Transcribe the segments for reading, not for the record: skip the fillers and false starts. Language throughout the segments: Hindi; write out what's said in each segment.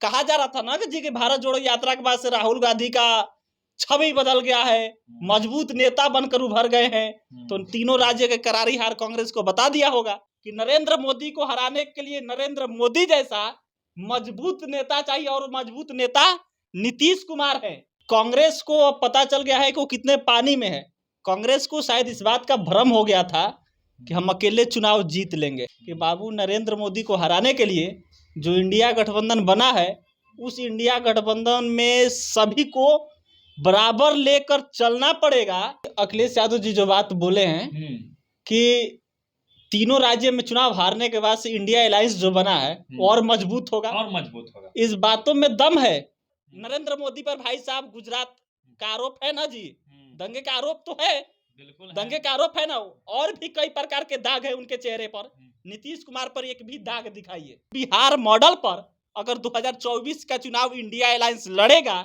कहा जा रहा था ना कि भारत जोड़ो यात्रा के बाद से राहुल गांधी का छवि बदल गया है, मजबूत नेता बनकर उभर गए हैं। तो तीनों राज्य के करारी हार कांग्रेस को बता दिया होगा कि नरेंद्र मोदी को हराने के लिए नरेंद्र मोदी जैसा मजबूत नेता चाहिए, और मजबूत नेता नीतीश कुमार है। कांग्रेस को अब पता चल गया है कि वो कितने पानी में है। कांग्रेस को शायद इस बात का भ्रम हो गया था कि हम अकेले चुनाव जीत लेंगे, कि बाबू नरेंद्र मोदी को हराने के लिए जो इंडिया गठबंधन बना है, उस इंडिया गठबंधन में सभी को बराबर लेकर चलना पड़ेगा। अखिलेश यादव जी जो बात बोले हैं कि तीनों राज्य में चुनाव हारने के बाद से इंडिया अलायंस जो बना है और मजबूत होगा, इस बातों में दम है। नरेंद्र मोदी पर भाई साहब गुजरात का आरोप है ना जी, दंगे का आरोप तो है, दंगे का आरोप है ना, और भी कई प्रकार के दाग है उनके चेहरे पर। नीतीश कुमार पर एक भी दाग दिखाइए। बिहार मॉडल पर अगर 2024 का चुनाव इंडिया अलायंस लड़ेगा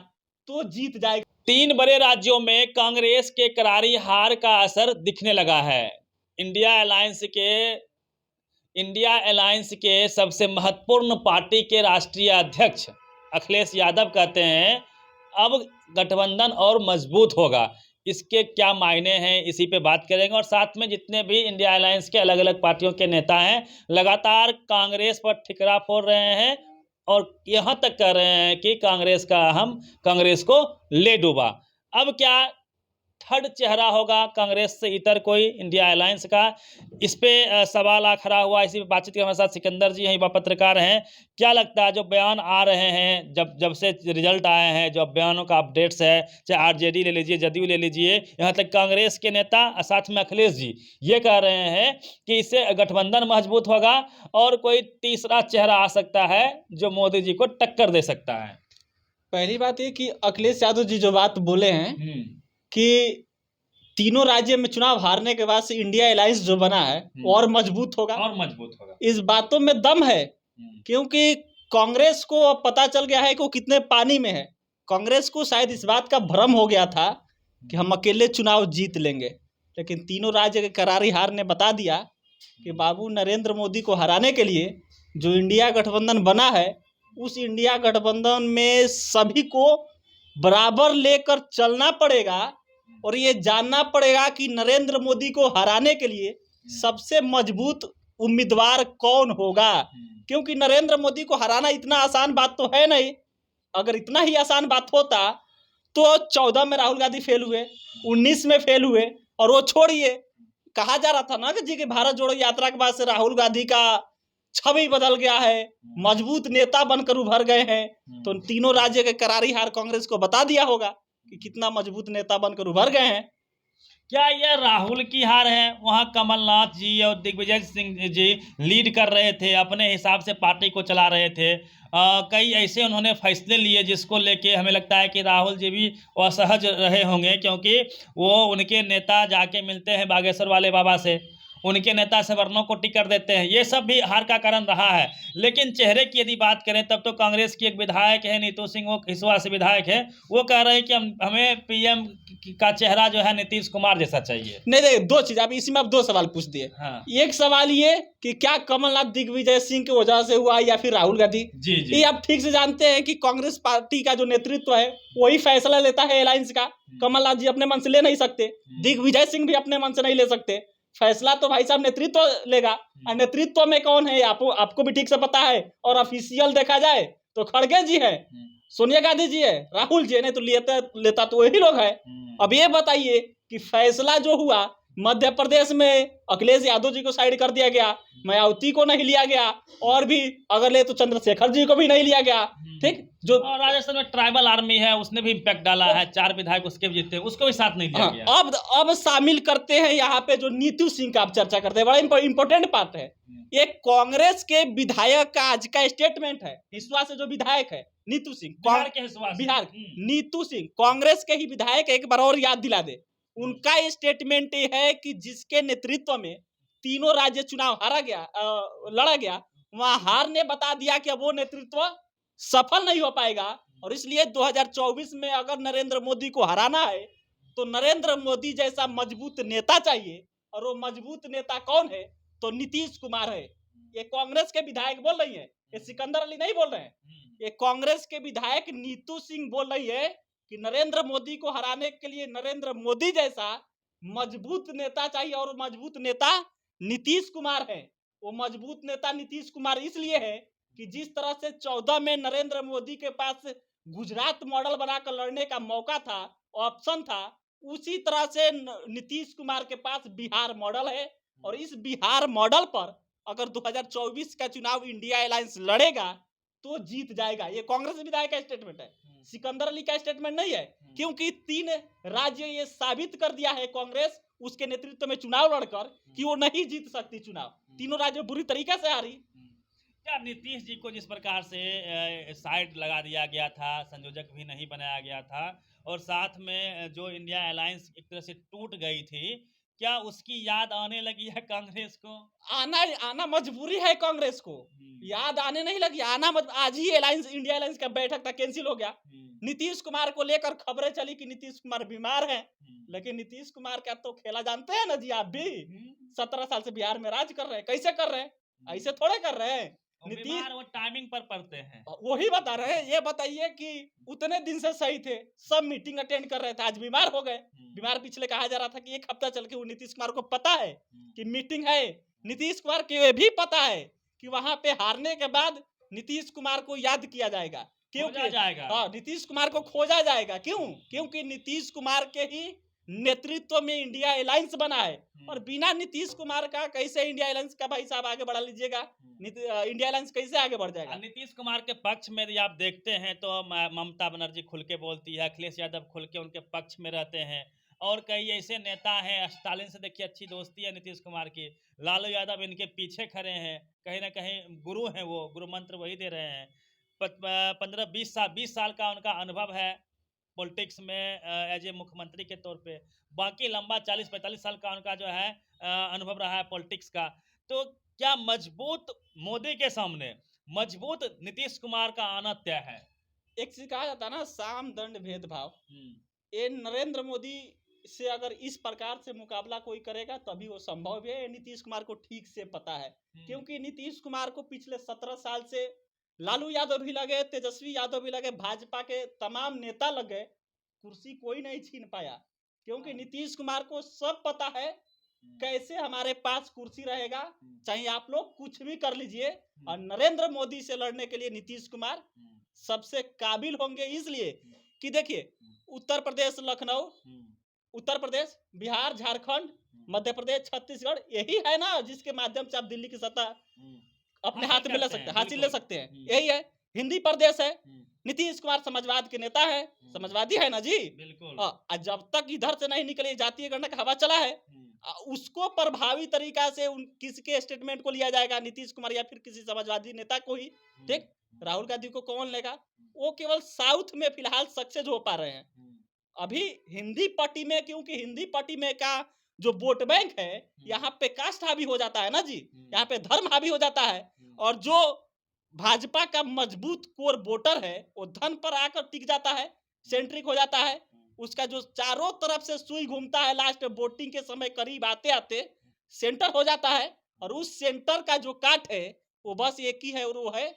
तो जीत जाएगा। 3 बड़े राज्यों में कांग्रेस के करारी हार का असर दिखने लगा है। इंडिया अलायंस के सबसे महत्वपूर्ण पार्टी के राष्ट्रीय अध्यक्ष अखिलेश यादव कहते हैं अब गठबंधन और मजबूत होगा। इसके क्या मायने हैं, इसी पे बात करेंगे। और साथ में जितने भी इंडिया अलायंस के अलग अलग पार्टियों के नेता हैं लगातार कांग्रेस पर ठिकरा फोड़ रहे हैं और यहाँ तक कह रहे हैं कि कांग्रेस को ले डूबा। अब क्या थर्ड चेहरा होगा कांग्रेस से इतर कोई इंडिया अलायंस का, इस पे सवाल आ खड़ा हुआ। इसी पे बातचीत के हमारे साथ सिकंदर जी हैं, युवा पत्रकार हैं। क्या लगता है जो बयान आ रहे हैं, जब से रिजल्ट आए हैं, जो बयानों का अपडेट्स है, चाहे आरजेडी ले लीजिए, जदयू ले लीजिए, यहाँ तक कांग्रेस के नेता साथ में अखिलेश जी ये कह रहे हैं कि इससे गठबंधन मजबूत होगा और कोई तीसरा चेहरा आ सकता है जो मोदी जी को टक्कर दे सकता है। पहली बात ये कि अखिलेश यादव जी जो बात बोले हैं कि तीनों राज्य में चुनाव हारने के बाद से इंडिया अलायंस जो बना है और मजबूत होगा, इस बातों में दम है। क्योंकि कांग्रेस को अब पता चल गया है कि वो कितने पानी में है। कांग्रेस को शायद इस बात का भ्रम हो गया था कि हम अकेले चुनाव जीत लेंगे, लेकिन तीनों राज्य के करारी हार ने बता दिया कि बाबू नरेंद्र मोदी को हराने के लिए जो इंडिया गठबंधन बना है, उस इंडिया गठबंधन में सभी को बराबर लेकर चलना पड़ेगा और ये जानना पड़ेगा कि नरेंद्र मोदी को हराने के लिए सबसे मजबूत उम्मीदवार कौन होगा। क्योंकि नरेंद्र मोदी को हराना इतना आसान बात तो है नहीं। अगर इतना ही आसान बात होता तो 14 में राहुल गांधी फेल हुए, 19 में फेल हुए, और वो छोड़िए, कहा जा रहा था ना कि भारत जोड़ो यात्रा के बाद से राहुल गांधी का छवि बदल गया है, मजबूत नेता बनकर उभर गए हैं। तो तीनों राज्य के करारी हार कांग्रेस को बता दिया होगा कि कितना मजबूत नेता बनकर उभर गए हैं। क्या यह राहुल की हार है? वहाँ कमलनाथ जी और दिग्विजय सिंह जी लीड कर रहे थे, अपने हिसाब से पार्टी को चला रहे थे। कई ऐसे उन्होंने फैसले लिए जिसको लेके हमें लगता है कि राहुल जी भी असहज रहे होंगे, क्योंकि वो उनके नेता जाके मिलते हैं बागेश्वर वाले बाबा से, उनके नेता से वर्णों को टिकट देते हैं। ये सब भी हार का कारण रहा है। लेकिन चेहरे की यदि बात करें तब तो कांग्रेस की एक विधायक है नीतू सिंह, वो हिसुआ से विधायक है, वो कह रहे हैं कि हमें पीएम का चेहरा जो है नीतीश कुमार जैसा चाहिए। नहीं, दो चीज, अब इसी में आप 2 सवाल पूछ दिए। हाँ। एक सवाल ये कि क्या कमलनाथ दिग्विजय सिंह की वजह से हुआ या फिर राहुल गांधी? जी। ये आप ठीक से जानते हैं कि कांग्रेस पार्टी का जो नेतृत्व है वही फैसला लेता है अलायंस का। कमलनाथ जी अपने मन से ले नहीं सकते, दिग्विजय सिंह भी अपने मन से नहीं ले सकते। फैसला तो भाई साहब नेतृत्व लेगा, और नेतृत्व में कौन है आपको भी ठीक से पता है। और ऑफिशियल देखा जाए तो खड़गे जी है, सोनिया गांधी जी है, राहुल जी है, नहीं तो लेता तो वही लोग है। अब ये बताइए कि फैसला जो हुआ मध्य प्रदेश में अखिलेश यादव जी को साइड कर दिया गया, मायावती को नहीं लिया गया, और भी अगर ले तो चंद्रशेखर जी को भी नहीं लिया गया। ठीक, जो राजस्थान में ट्राइबल आर्मी है उसने भी इम्पैक्ट डाला है, 4 विधायक उसके भी जीते, उसको भी साथ नहीं लिया गया। अब शामिल करते हैं यहाँ पे जो नीतू सिंह का आप चर्चा करते हैं, बड़ा इंपॉर्टेंट बात है। ये कांग्रेस के विधायक का आज का स्टेटमेंट है। हिसुआ से जो विधायक है नीतू सिंह, बिहार नीतू सिंह कांग्रेस के ही विधायक, एक बार और याद दिला दे। उनका स्टेटमेंट ये है कि जिसके नेतृत्व में तीनों राज्य चुनाव लड़ा गया, वहां हार ने बता दिया कि अब वो नेतृत्व सफल नहीं हो पाएगा, और इसलिए 2024 में अगर नरेंद्र मोदी को हराना है तो नरेंद्र मोदी जैसा मजबूत नेता चाहिए, और वो मजबूत नेता कौन है? तो नीतीश कुमार है। ये कांग्रेस के विधायक बोल रही है, ये सिकंदर अली नहीं बोल रहे हैं। ये कांग्रेस के विधायक नीतू सिंह बोल रही है कि नरेंद्र मोदी को हराने के लिए नरेंद्र मोदी जैसा मजबूत नेता चाहिए, और मजबूत नेता नीतीश कुमार है। वो मजबूत नेता नीतीश कुमार इसलिए है कि जिस तरह से 14 में नरेंद्र मोदी के पास गुजरात मॉडल बनाकर लड़ने का मौका था, ऑप्शन था, उसी तरह से नीतीश कुमार के पास बिहार मॉडल है। और इस बिहार मॉडल पर अगर 2024 का चुनाव इंडिया अलायंस लड़ेगा तो जीत जाएगा। ये कांग्रेस विधायक का स्टेटमेंट है, सिकंदर अली का स्टेटमेंट नहीं है। क्योंकि 3 राज्य ये साबित कर दिया है कांग्रेस उसके नेतृत्व में चुनाव लड़कर कि वो नहीं जीत सकती चुनाव। तीनों राज्य बुरी तरीके से हारी। क्या नीतीश जी को जिस प्रकार से साइड लगा दिया गया था, संयोजक भी नहीं बनाया गया था, और साथ में जो इंडिया अलायंस एक तरह से टूट गई थी, क्या उसकी याद आने लगी है कांग्रेस को? आना मजबूरी है कांग्रेस को, याद आने नहीं लगी, आना आज ही इंडिया अलायंस का बैठक था, कैंसिल हो गया। नीतीश कुमार को लेकर खबरें चली कि नीतीश कुमार बीमार हैं, लेकिन नीतीश कुमार का तो खेला जानते हैं ना जी आप भी। 17 साल से बिहार में राज कर रहे हैं, कैसे कर रहे हैं, ऐसे थोड़े कर रहे हैं। नीतीश वो टाइमिंग पर पड़ते हैं, वही बता रहे हैं। ये बताइए कि उतने दिन से सही थे, सब मीटिंग अटेंड कर रहे थे, आज बीमार हो गए। बीमार पिछले कहा जा रहा था कि 1 हफ्ता चल के वो नीतीश कुमार को पता है कि मीटिंग है। नीतीश कुमार को ये भी पता है कि वहां पे हारने के बाद नीतीश कुमार को याद किया जाएगा, क्योंकि जाएगा, हाँ, नीतीश कुमार को खोजा जाएगा। क्यों? क्योंकि नीतीश कुमार के ही नेतृत्व में इंडिया अलायंस बना है, और बिना नीतीश कुमार का कैसे इंडिया अलायंस का भाई साहब आगे बढ़ा लीजिएगा। इंडिया अलायंस कैसे आगे बढ़ जाएगा? नीतीश कुमार के पक्ष में यदि आप देखते हैं तो ममता बनर्जी खुल के बोलती है, अखिलेश यादव खुल के उनके पक्ष में रहते हैं, और कई ऐसे नेता हैं, स्टालिन से देखिए अच्छी दोस्ती है नीतीश कुमार की, लालू यादव इनके पीछे खड़े हैं, कहीं ना कहीं गुरु हैं, वो गुरु मंत्र वही दे रहे हैं। 15-20 साल का उनका अनुभव है पॉलिटिक्स में एज ए मुख्यमंत्री के तौर पे, बाकी लंबा 40-45 साल का उनका जो है अनुभव रहा है पॉलिटिक्स का। तो क्या मजबूत मोदी के सामने मजबूत नीतीश कुमार का आना तय है? एक चीज कहा जाता है ना, साम दंड भेदभाव। ये नरेंद्र मोदी से अगर इस प्रकार से मुकाबला कोई करेगा तभी वो संभव है। नीतीश कुमार को ठीक से पता है, क्योंकि नीतीश कुमार को पिछले 17 साल से लालू यादव भी लगे, तेजस्वी यादव भी लगे, भाजपा के तमाम नेता लगे, कुर्सी कोई नहीं छीन पाया। क्योंकि नीतीश कुमार को सब पता है कैसे हमारे पास कुर्सी रहेगा, चाहे आप लोग कुछ भी कर लीजिए। और नरेंद्र मोदी से लड़ने के लिए नीतीश कुमार सबसे काबिल होंगे, इसलिए कि देखिए उत्तर प्रदेश, लखनऊ, उत्तर प्रदेश, बिहार, झारखंड, मध्य प्रदेश, छत्तीसगढ़, यही है ना जिसके माध्यम से आप दिल्ली की सत्ता अपने हाथ में ले सकते हैं, हासिल ले सकते हैं। यही है, हिंदी प्रदेश है। नीतीश कुमार समाजवाद के नेता है, समाजवादी है ना जी, बिल्कुल। जब तक इधर से नहीं निकले जातीय गणना का हवा चला है, उसको प्रभावी तरीका से किसके स्टेटमेंट को लिया जाएगा, नीतीश कुमार या फिर किसी समाजवादी नेता को ही। ठीक, राहुल गांधी को कौन लेगा? वो केवल साउथ में फिलहाल सक्सेस हो पा रहे हैं। अभी हिंदी पट्टी में, क्योंकि हिंदी पट्टी में का जो वोट बैंक है, यहाँ पे कास्ट हावी हो जाता है ना जी, यहाँ पे धर्म हावी हो जाता है, और जो भाजपा का मजबूत कोर वोटर है वो धन पर आकर टिक जाता है, सेंट्रिक हो जाता है। उसका जो चारों तरफ से सुई घूमता है, लास्ट वोटिंग के समय करीब आते आते सेंटर हो जाता है, और उस सेंटर का जो काट है वो बस एक ही है, और वो है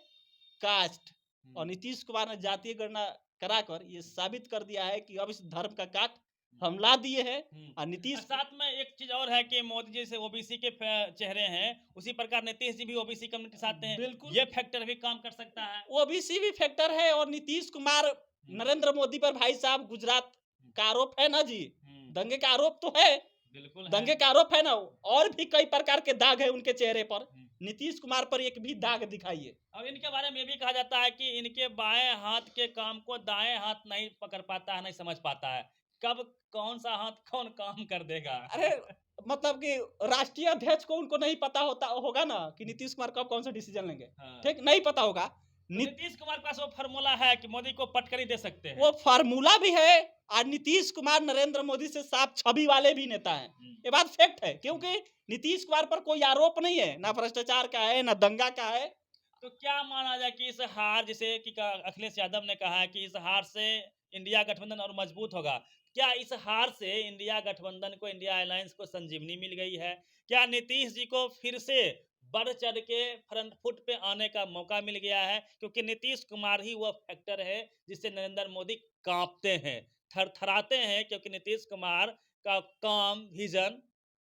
कास्ट। और नीतीश कुमार ने जातीय गणना कराकर ये साबित कर दिया है कि अब इस धर्म का काट हम ला दिए हैं। और नीतीश, साथ में एक चीज और है कि मोदी जी से ओबीसी के चेहरे हैं, उसी प्रकार नीतीश जी भी ओबीसी कम्युनिटी से आते हैं, बिल्कुल ये फैक्टर भी काम कर सकता है। ओबीसी भी फैक्टर है, और नीतीश कुमार नरेंद्र मोदी पर भाई साहब गुजरात का आरोप है ना जी, दंगे का आरोप तो है, बिल्कुल दंगे का आरोप है ना, और भी कई प्रकार के दाग है उनके चेहरे पर। नीतीश कुमार पर एक भी दाग दिखाइए। और इनके बारे में भी कहा जाता है कि इनके बाएं हाथ के काम को दाएं हाथ नहीं पकड़ पाता है, नहीं समझ पाता है, कब कौन सा हाथ कौन काम कर देगा। अरे मतलब कि राष्ट्रीय अध्यक्ष को उनको नहीं पता होगा ना कि नीतीश कुमार कब कौन सा डिसीजन लेंगे। ठीक, नहीं पता होगा। तो नीतीश कुमार के पास वो फार्मूला है कि मोदी को पटकनी दे सकते हैं, वो फार्मूला भी है, और नीतीश कुमार नरेंद्र मोदी से साफ छवि वाले भी नेता हैं। ये बात फैक्ट है, क्योंकि नीतीश कुमार पर कोई आरोप नहीं है, ना भ्रष्टाचार का है, ना दंगा का है। तो क्या माना जाए कि इस हार, जैसे कि अखिलेश यादव ने कहा है कि इस हार से इंडिया गठबंधन और मजबूत होगा, क्या इस हार से इंडिया गठबंधन को, इंडिया अलायंस को संजीवनी मिल गई है? क्या नीतीश जी को फिर से बढ़ चढ़ के फ्रंट फुट पे आने का मौका मिल गया है, क्योंकि नीतीश कुमार ही वह फैक्टर है जिससे नरेंद्र मोदी कांपते हैं, थरथराते हैं, क्योंकि नीतीश कुमार का काम, विजन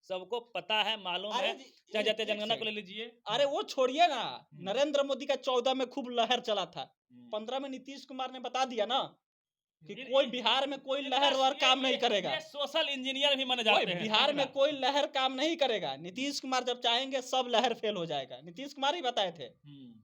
सबको पता है, मालूम है। चाहे जातीय जनगणना को ले लीजिए। अरे वो छोड़िए ना, नरेंद्र मोदी का 14 में खूब लहर चला था, 15 में नीतीश कुमार ने बता दिया ना कि कोई बिहार में कोई लहर और काम नहीं करेगा। ये सोशल इंजीनियर भी माने जाते हैं। बिहार में कोई लहर काम नहीं करेगा, नीतीश कुमार जब चाहेंगे सब लहर फेल हो जाएगा। नीतीश कुमार ही बताए थे,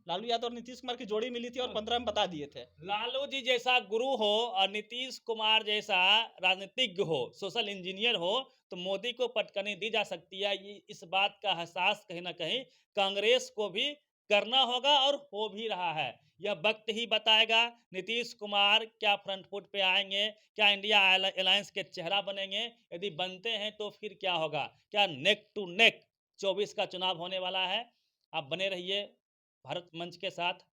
लालू यादव और नीतीश कुमार की जोड़ी मिली थी और 15 में बता दिए थे। लालू जी जैसा गुरु हो और नीतीश कुमार जैसा राजनीतिज्ञ हो, सोशल इंजीनियर हो, तो मोदी को पटकनी दी जा सकती है। ये इस बात का एहसास कहीं ना कहीं कांग्रेस को भी करना होगा और हो भी रहा है। यह वक्त ही बताएगा नीतीश कुमार क्या फ्रंट फुट पे आएंगे, क्या इंडिया अलायंस के चेहरा बनेंगे। यदि बनते हैं तो फिर क्या होगा, क्या नेक टू नेक 24 का चुनाव होने वाला है। आप बने रहिए भारत मंच के साथ।